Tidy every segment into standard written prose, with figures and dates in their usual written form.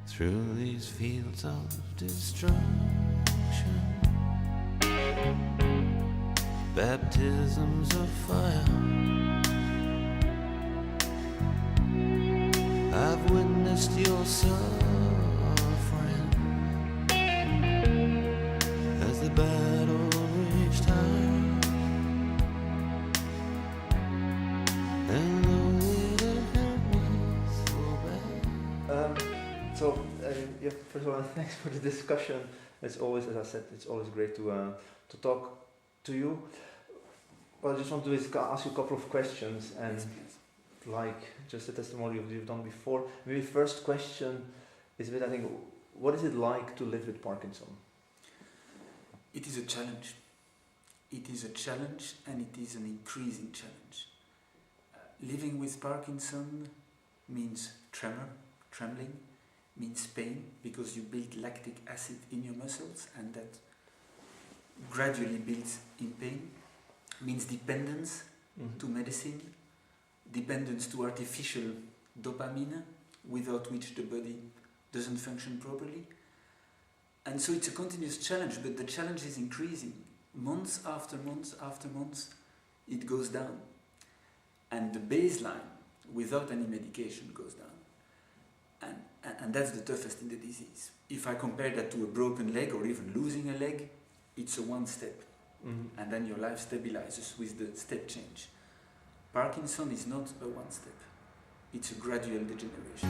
through these fields of destruction. Baptisms of fire, I've witnessed your suffering as the battle reached high. And though it hurt me so bad. Yeah, first of all, thanks for the discussion. It's always, as I said, it's always great to talk to you. What I just want to do is ask you a couple of questions, and like just a testimony of what you've done before. Maybe first question is I think, what is it like to live with Parkinson? It is a challenge. It is a challenge, and it is an increasing challenge. Living with Parkinson means trembling, means pain, because you build lactic acid in your muscles, and that gradually builds in pain. Means dependence to medicine, dependence to artificial dopamine, without which the body doesn't function properly. And so it's a continuous challenge, but the challenge is increasing. Months after months after months, it goes down. And the baseline, without any medication, goes down. And that's the toughest in the disease. If I compare that to a broken leg or even losing a leg, it's a one step. And then your life stabilizes with the step change. Parkinson is not a one step. It's a gradual degeneration.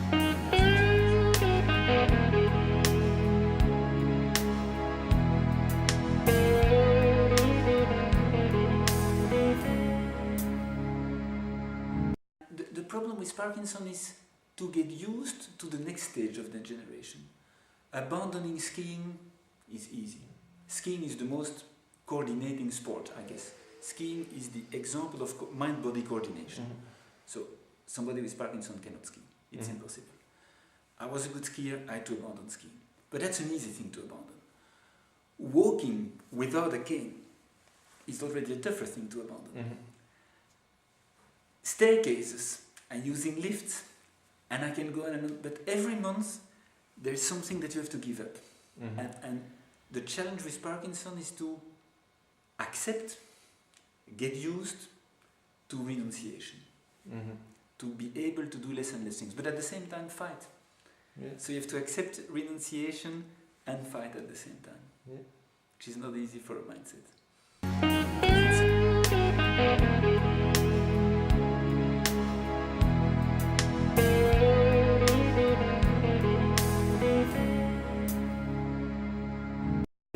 The problem with Parkinson is to get used to the next stage of degeneration. Abandoning skiing is easy. Skiing is the most coordinating sport, I guess. Skiing is the example of mind-body coordination. So somebody with Parkinson cannot ski. It's impossible. I was a good skier, I had to abandon skiing. But that's an easy thing to abandon. Walking without a cane is already a tougher thing to abandon. Staircases, and using lifts, and I can go on and on, but every month there is something that you have to give up. And the challenge with Parkinson is to accept, get used to renunciation, to be able to do less and less things, but at the same time fight. So you have to accept renunciation and fight at the same time, which is not easy for a mindset.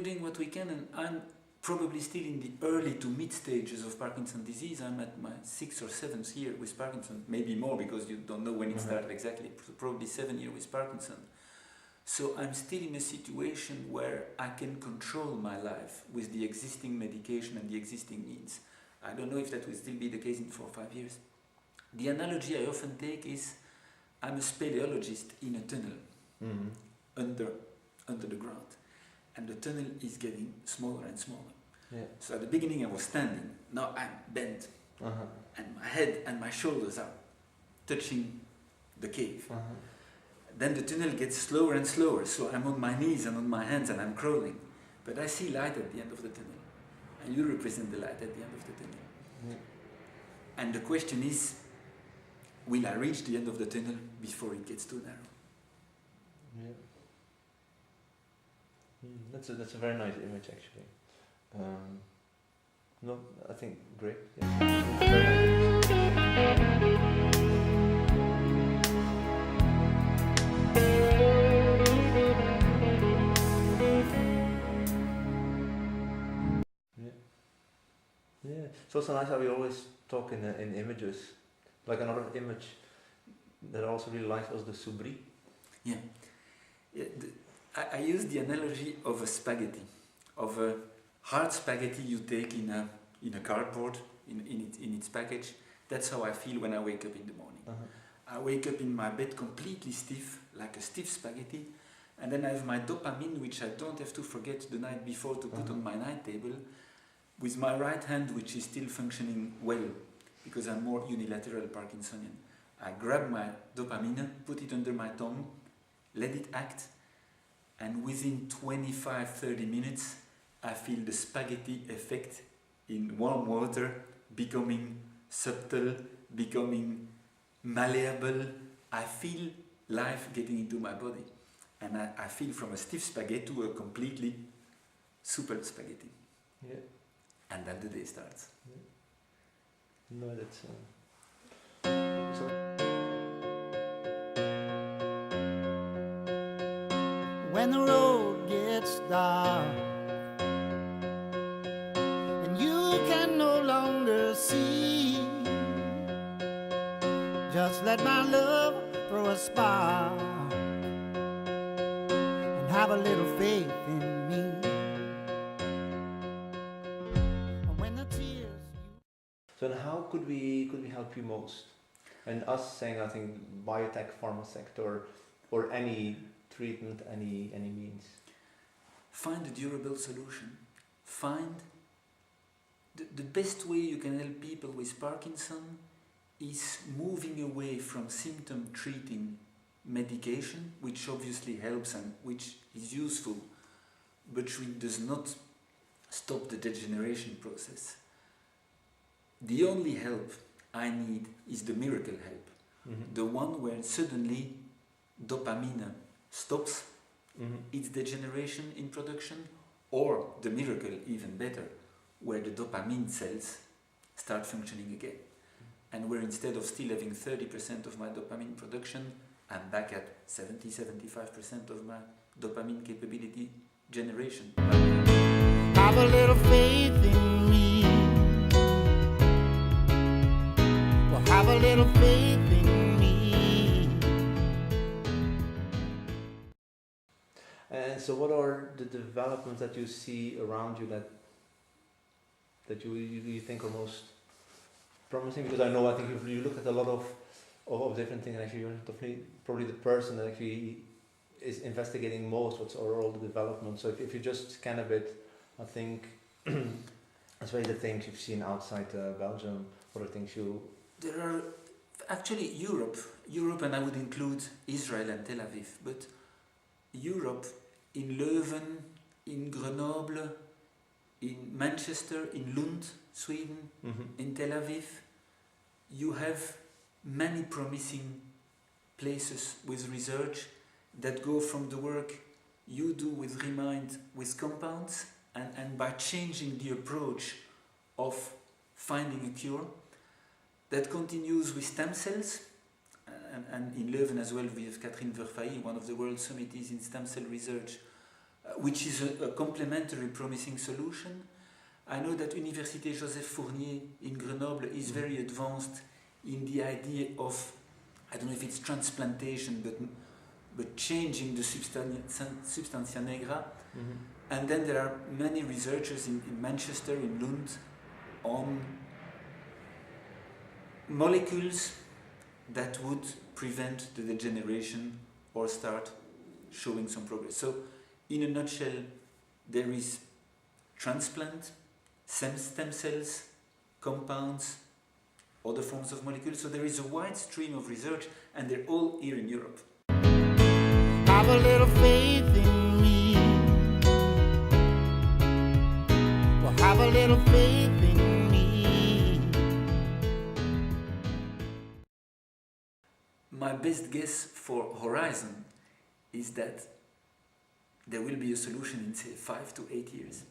Doing what we can, and I'm probably still in the early to mid stages of Parkinson's disease. I'm at my 6th or 7th year with Parkinson, maybe more because you don't know when it started exactly, probably 7 years with Parkinson. So I'm still in a situation where I can control my life with the existing medication and the existing means. I don't know if that will still be the case in 4 or 5 years. The analogy I often take is I'm a speleologist in a tunnel under the ground. And the tunnel is getting smaller and smaller. So at the beginning I was standing, now I'm bent. And my head and my shoulders are touching the cave. Then the tunnel gets slower and slower, so I'm on my knees and on my hands and I'm crawling. But I see light at the end of the tunnel. And you represent the light at the end of the tunnel. And the question is, will I reach the end of the tunnel before it gets too narrow? That's a very nice image, actually. No, I think great. It's also nice how we always talk in images. Like another image that I also really liked was the soubri. I use the analogy of a spaghetti, of a hard spaghetti you take in a cardboard, in its package. That's how I feel when I wake up in the morning. I wake up in my bed completely stiff, like a stiff spaghetti, and then I have my dopamine, which I don't have to forget the night before to put on my night table, with my right hand, which is still functioning well, because I'm more unilateral Parkinsonian. I grab my dopamine, put it under my tongue, let it act, and within 25-30 minutes I feel the spaghetti effect in warm water becoming subtle, becoming malleable. I feel life getting into my body, and I feel from a stiff spaghetti to a completely super spaghetti. Yeah. And then the day starts. No, that's. When the road gets dark and you can no longer see, just let my love throw a spark and have a little faith in me. And when the tears So, and how could we help you most? And us saying, I think, biotech, pharma sector, or any treatment, any means. Find a durable solution. Find the best way you can help people with Parkinson is moving away from symptom treating medication, which obviously helps and which is useful, but which does not stop the degeneration process. The only help I need is the miracle help, the one where suddenly dopamine stops its degeneration in production, or the miracle, even better, where the dopamine cells start functioning again. And where instead of still having 30% of my dopamine production, I'm back at 70-75% of my dopamine capability generation. have a little faith in me, well, have a little faith in me. And so, what are the developments that you see around you that you think are most promising? Because I think if you look at a lot of different things, and actually you're definitely probably the person that actually is investigating most what's all the developments. So if you just scan a bit, I think especially the things you've seen outside Belgium, what are things you... There are actually Europe, and I would include Israel and Tel Aviv, but Europe, in Leuven, in Grenoble, in Manchester, in Lund, Sweden, in Tel Aviv, you have many promising places with research that go from the work you do with ReMynd with compounds, and by changing the approach of finding a cure, that continues with stem cells, and in Leuven as well we have Catherine Verfaillie, one of the world summities in stem cell research, which is a complementary promising solution. I know that Université Joseph Fournier in Grenoble is very advanced in the idea of, I don't know if it's transplantation, but changing the substantia nigra. And then there are many researchers in Manchester, in Lund, on molecules that would prevent the degeneration or start showing some progress. So, in a nutshell, there is transplant, stem cells, compounds, other forms of molecules. So there is a wide stream of research, and they're all here in Europe. Have a little faith in me, well, have a little faith in me. My best guess for Horizon is that there will be a solution in, say, 5 to 8 years.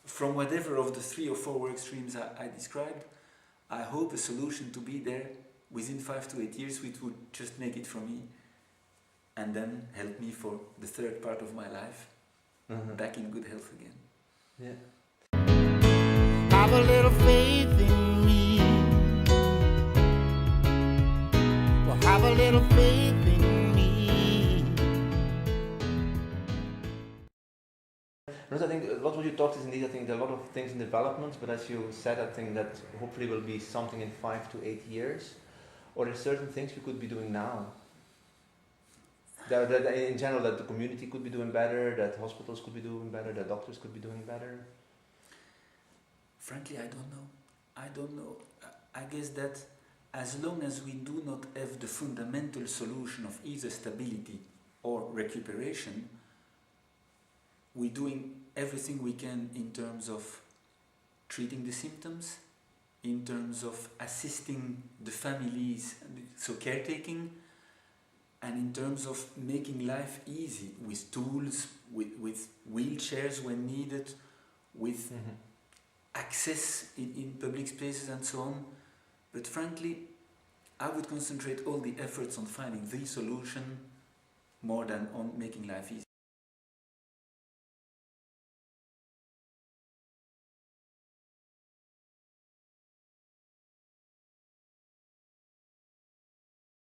From whatever of the 3 or 4 work streams I described, I hope a solution to be there within 5 to 8 years, which would just make it for me, and then help me for the third part of my life, back in good health again. Yeah. Have a little faith in me, well, have a little faith in me. I think a lot of what you talked is indeed, I think there are a lot of things in development, but as you said, I think that hopefully will be something in 5 to 8 years. Or are there certain things we could be doing now? That in general, that the community could be doing better, that hospitals could be doing better, that doctors could be doing better? Frankly, I don't know. I guess that as long as we do not have the fundamental solution of either stability or recuperation, we're doing everything we can in terms of treating the symptoms, in terms of assisting the families, so caretaking, and in terms of making life easy with tools, with wheelchairs when needed, with access in public spaces and so on. But frankly, I would concentrate all the efforts on finding the solution more than on making life easy.